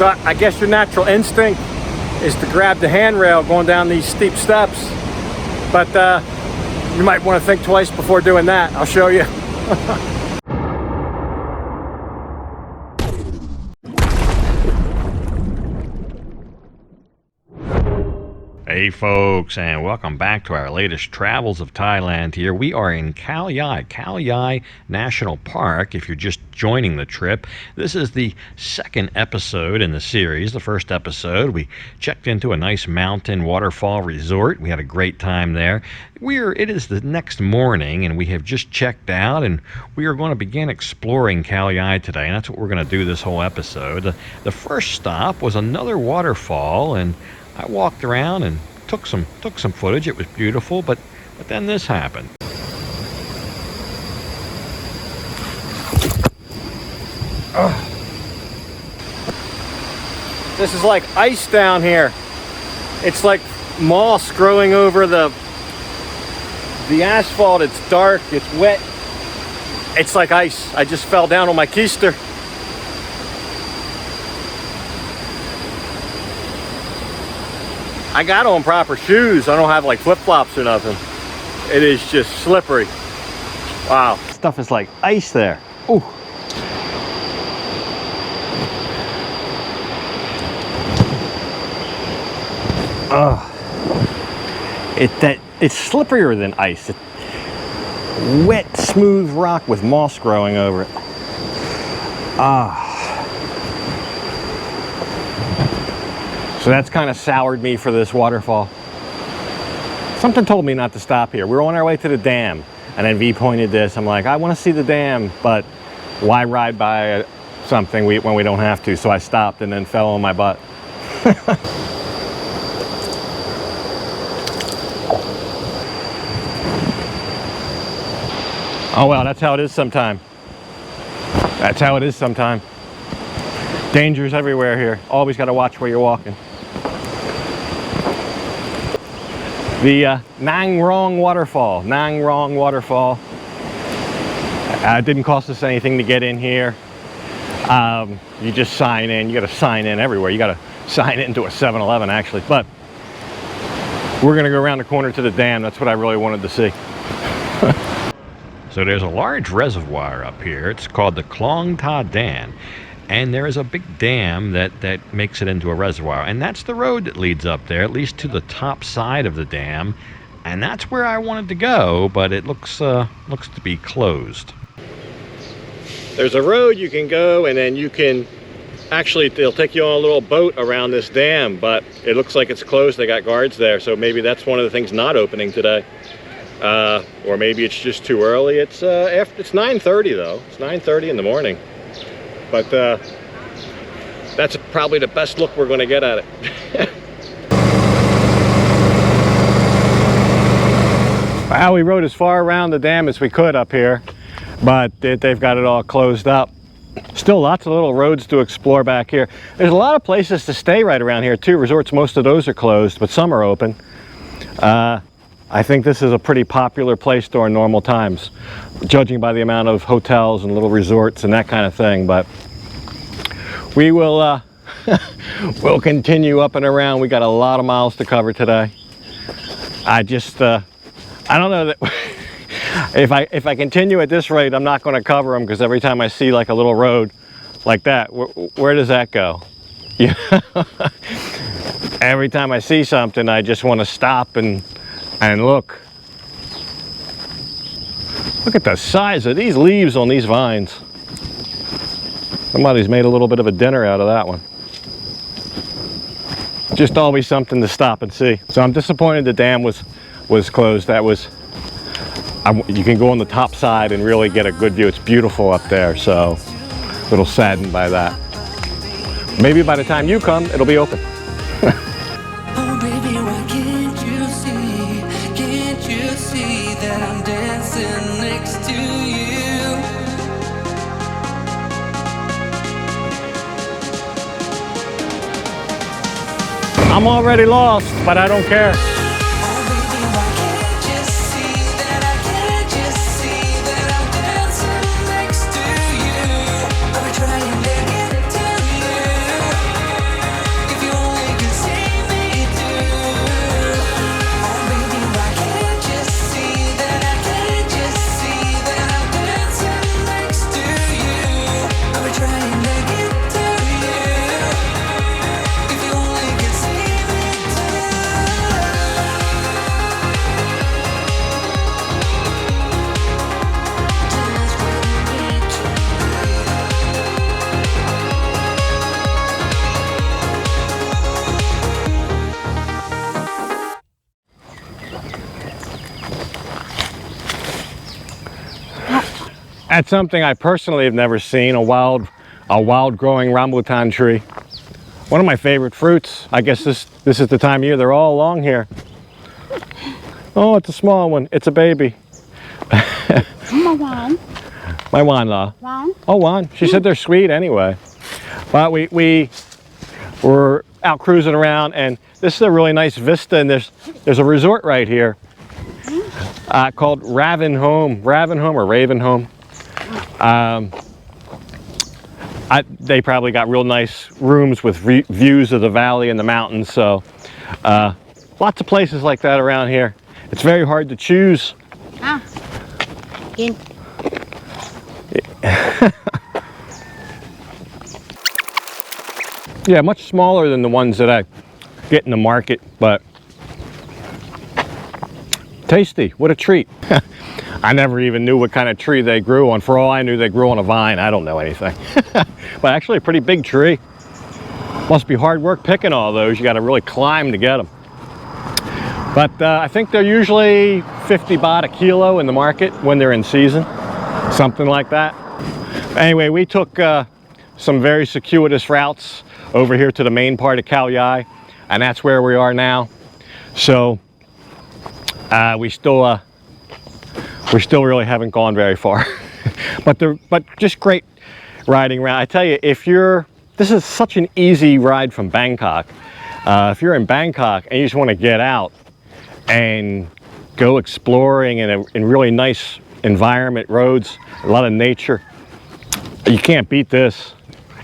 So I guess your natural instinct is to grab the handrail going down these steep steps. But you might want to think twice before doing that. I'll show you. Hey folks, and welcome back to our latest travels of Thailand here. We are in Khao Yai National Park. If you're just joining the trip, this is the second episode in the series. The first episode, we checked into a nice mountain waterfall resort. We had a great time there. It is the next morning, and we have just checked out, and we are going to begin exploring Khao Yai today, and that's what we're going to do this whole episode. The first stop was another waterfall, and I walked around and took some footage. It was beautiful, but then this happened. This is like ice down here. It's like moss growing over the asphalt. It's dark, it's wet. It's like ice. I just fell down on my keister. I got on proper shoes. I don't have like flip-flops or nothing. It is just slippery. Wow. Stuff is like ice there. Ooh. It's slipperier than ice. Wet, smooth rock with moss growing over it. So that's kind of soured me for this waterfall. Something told me not to stop here. We were on our way to the dam, and then V pointed this. I'm like, I want to see the dam, but why ride by something when we don't have to? So I stopped and then fell on my butt. Oh well, that's how it is sometime. That's how it is sometime. Dangers everywhere here. Always got to watch where you're walking. The Nang Rong waterfall. Nang Rong waterfall. It didn't cost us anything to get in here. You just sign in. You got to sign in everywhere. You got to sign into a 7-Eleven actually. But we're going to go around the corner to the dam. That's what I really wanted to see. So there's a large reservoir up here. It's called the Klong Ta Dam. And there is a big dam that makes it into a reservoir. And that's the road that leads up there, at least to the top side of the dam. And that's where I wanted to go, but it looks to be closed. There's a road you can go, and then you can actually, they'll take you on a little boat around this dam, but it looks like it's closed. They got guards there, so maybe that's one of the things not opening today. Or maybe it's just too early. It's 9:30 though. It's 9:30 in the morning. But that's probably the best look we're going to get at it. Well, we rode as far around the dam as we could up here, but they've got it all closed up. Still lots of little roads to explore back here. There's a lot of places to stay right around here too. Resorts, most of those are closed, but some are open. I think this is a pretty popular place during normal times, judging by the amount of hotels and little resorts and that kind of thing. But we will we'll continue up and around. We got a lot of miles to cover today. I don't know that if I continue at this rate, I'm not going to cover them, because every time I see like a little road like that, where does that go? Yeah. Every time I see something, I just want to stop and look. Look at the size of these leaves on these vines. Somebody's made a little bit of a dinner out of that one. Just always something to stop and see. So I'm disappointed the dam was closed. You can go on the top side and really get a good view. It's beautiful up there, so a little saddened by that. Maybe by the time you come, it'll be open. Oh baby, why can't you see that I'm dancing next to you? I'm already lost, but I don't care. That's something I personally have never seen, a wild growing rambutan tree. One of my favorite fruits. I guess this is the time of year they're all along here. Oh, it's a small one. It's a baby. My Wan La. Oh, Wan. She said they're sweet anyway. But we were out cruising around, and this is a really nice vista, and there's a resort right here called Ravenholm or Ravenholm. They probably got real nice rooms with views of the valley and the mountains, so lots of places like that around here. It's very hard to choose. Yeah, much smaller than the ones that I get in the market, but tasty. What a treat. I never even knew what kind of tree they grew on. For all I knew, they grew on a vine. I don't know anything. But actually a pretty big tree. Must be hard work picking all those. You got to really climb to get them. But I think they're usually 50 baht a kilo in the market when they're in season. Something like that. Anyway, we took some very circuitous routes over here to the main part of Khao Yai, and that's where we are now. So we still really haven't gone very far. but just great riding around. I tell you, this is such an easy ride from Bangkok. If you're in Bangkok and you just want to get out and go exploring in really nice environment, roads, a lot of nature, you can't beat this.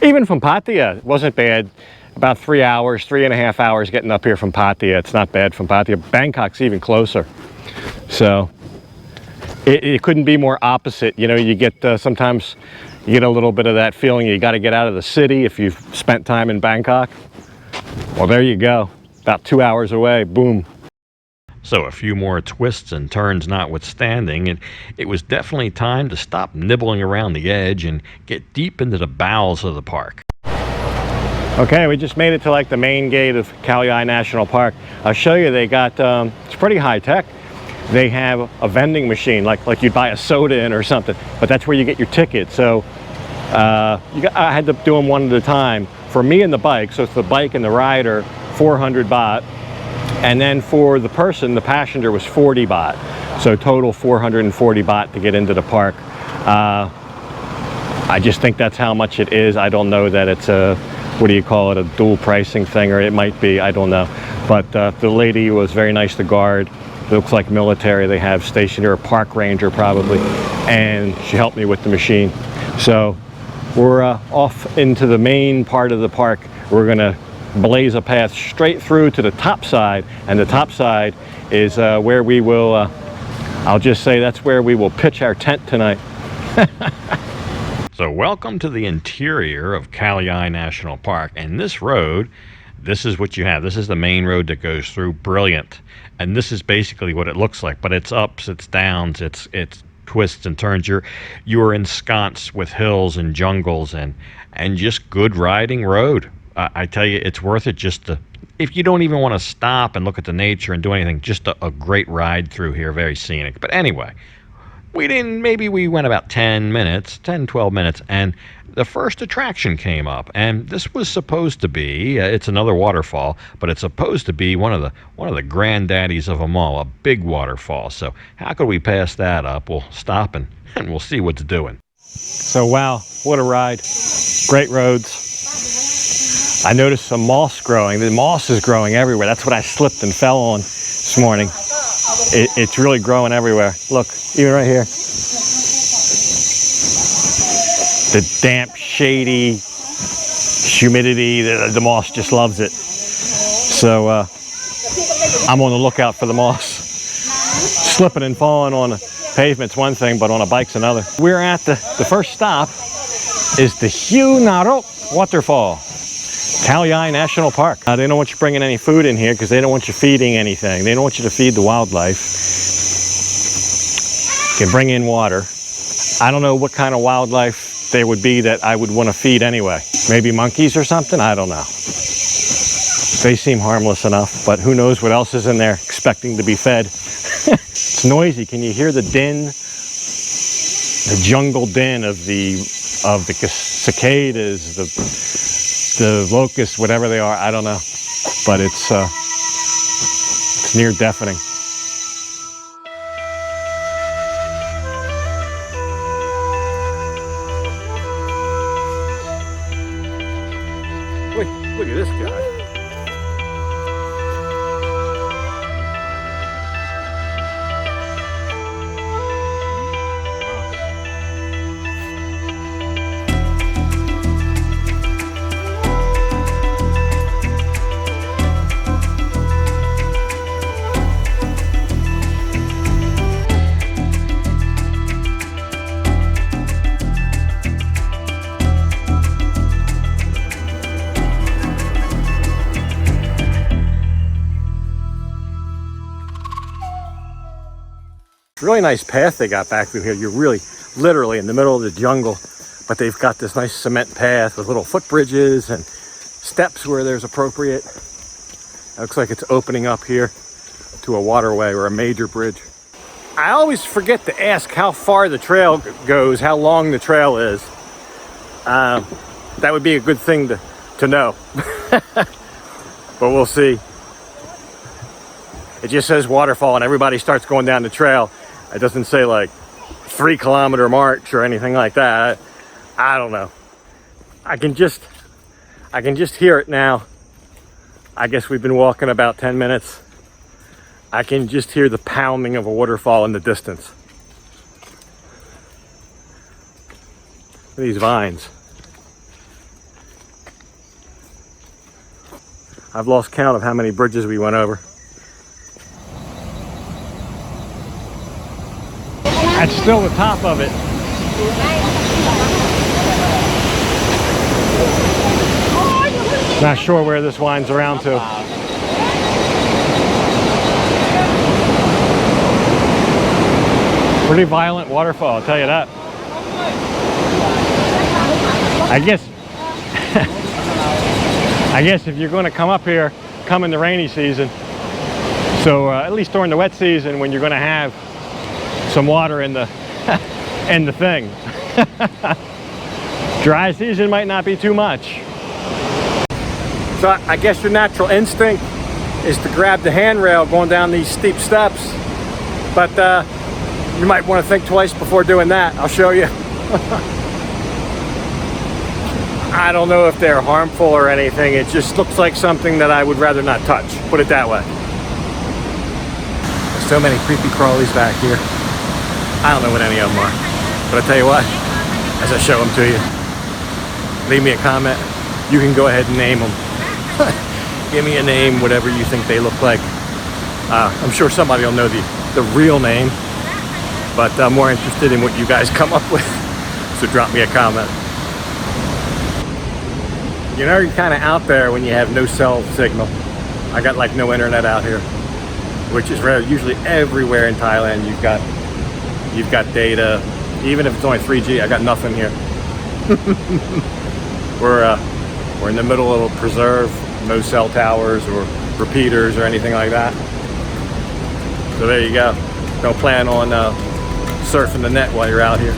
Even from Pattaya, it wasn't bad. About 3.5 hours getting up here from Pattaya. It's not bad from Pattaya. Bangkok's even closer. So it couldn't be more opposite. You know, you get sometimes you get a little bit of that feeling you got to get out of the city if you've spent time in Bangkok. Well, there you go. About 2 hours away. Boom. So a few more twists and turns notwithstanding, it was definitely time to stop nibbling around the edge and get deep into the bowels of the park. Okay, we just made it to like the main gate of Khao Yai National Park. I'll show you, they got, it's pretty high tech. They have a vending machine, like you'd buy a soda in or something, but that's where you get your ticket. So I had to do them one at a time. For me and the bike, so it's the bike and the rider, 400 baht. And then for the person, the passenger, was 40 baht. So total 440 baht to get into the park. I just think that's how much it is. I don't know that it's a, what do you call it, a dual pricing thing, or it might be, I don't know. But the lady was very nice, the guard. It looks like military. They have stationed here, a park ranger probably. And she helped me with the machine. So we're off into the main part of the park. We're gonna blaze a path straight through to the top side, and the top side is where we will, I'll just say that's where we will pitch our tent tonight. So welcome to the interior of Khao Yai National Park, and this road, this is what you have. This is the main road that goes through. Brilliant. And this is basically what it looks like, but it's ups, it's downs, it's twists and turns. You're ensconced with hills and jungles and just good riding road. I tell you, it's worth it just to, if you don't even want to stop and look at the nature and do anything, just a great ride through here, very scenic. But anyway, maybe we went about 10, 12 minutes, and the first attraction came up, and this was supposed to be, it's another waterfall, but it's supposed to be one of the granddaddies of them all, a big waterfall. So how could we pass that up? We'll stop and we'll see what's doing. So wow, what a ride. Great roads. I noticed some moss growing. The moss is growing everywhere. That's what I slipped and fell on this morning. It's really growing everywhere. Look, even right here. The damp, shady humidity, the moss just loves it. So I'm on the lookout for the moss. Slipping and falling on the pavement's one thing, but on a bike's another. We're at the first stop is the Khao Narok waterfall. Khao Yai National Park. They don't want you bringing any food in here because they don't want you feeding anything. They don't want you to feed the wildlife. You can bring in water. I don't know what kind of wildlife there would be that I would want to feed anyway. Maybe monkeys or something? I don't know. They seem harmless enough, but who knows what else is in there expecting to be fed. It's noisy. Can you hear the din? the jungle den of the cicadas, the locusts, whatever they are. I don't know, but it's near deafening. Wait, look at this guy. Really nice path they got back through here. You're really literally in the middle of the jungle, but they've got this nice cement path with little footbridges and steps where there's appropriate. It looks like it's opening up here to a waterway or a major bridge. I always forget to ask how far the trail goes, how long the trail is. That would be a good thing to know. But we'll see. It just says waterfall and everybody starts going down the trail. It doesn't say like 3 kilometer march or anything like that. I don't know. I can just hear it now. I guess we've been walking about 10 minutes. I can just hear the pounding of a waterfall in the distance. Look at these vines. I've lost count of how many bridges we went over. That's still the top of it. Not sure where this winds around to. Pretty violent waterfall, I'll tell you that. I guess if you're going to come up here, come in the rainy season. So at least during the wet season, when you're going to have some water in the thing. Dry season might not be too much. So I guess your natural instinct is to grab the handrail going down these steep steps, but you might want to think twice before doing that. I'll show you. I don't know if they're harmful or anything. It just looks like something that I would rather not touch, put it that way. There's so many creepy crawlies back here. I don't know what any of them are, but I'll tell you what, as I show them to you, leave me a comment. You can go ahead and name them. Give me a name, whatever you think they look like. I'm sure somebody will know the real name, but I'm more interested in what you guys come up with, so drop me a comment. You know, you're kind of out there when you have no cell signal. I got like no internet out here, which is rare. Usually everywhere in Thailand you've got data, even if it's only 3G. I got nothing here. We're in the middle of a preserve, no cell towers or repeaters or anything like that. So there you go. Don't plan on surfing the net while you're out here.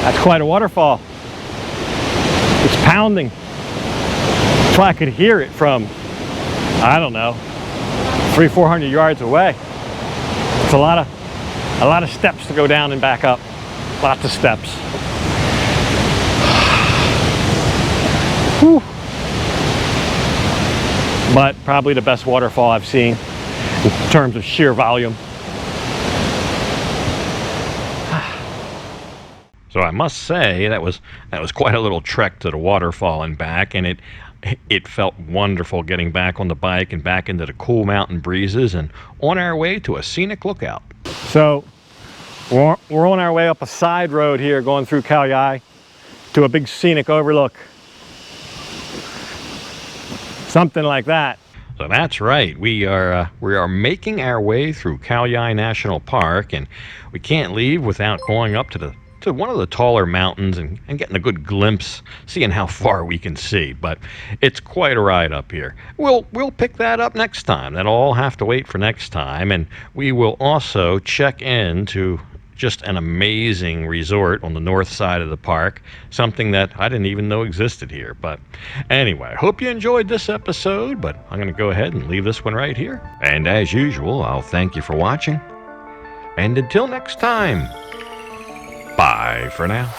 That's quite a waterfall. It's pounding. That's why I could hear it from, I don't know, 300-400 yards away. It's a lot of steps to go down and back up. Lots of steps. Whew. But probably the best waterfall I've seen in terms of sheer volume. So I must say that was quite a little trek to the waterfall and back, and it felt wonderful getting back on the bike and back into the cool mountain breezes and on our way to a scenic lookout. So we're on our way up a side road here going through Khao Yai to a big scenic overlook. Something like that. So that's right. We are making our way through Khao Yai National Park, and we can't leave without going up to one of the taller mountains and getting a good glimpse, seeing how far we can see. But it's quite a ride up here. We'll pick that up next time. That'll all have to wait for next time, and we will also check into just an amazing resort on the north side of the park, something that I didn't even know existed here. But anyway, I hope you enjoyed this episode, but I'm going to go ahead and leave this one right here. And as usual, I'll thank you for watching. And until next time, bye for now.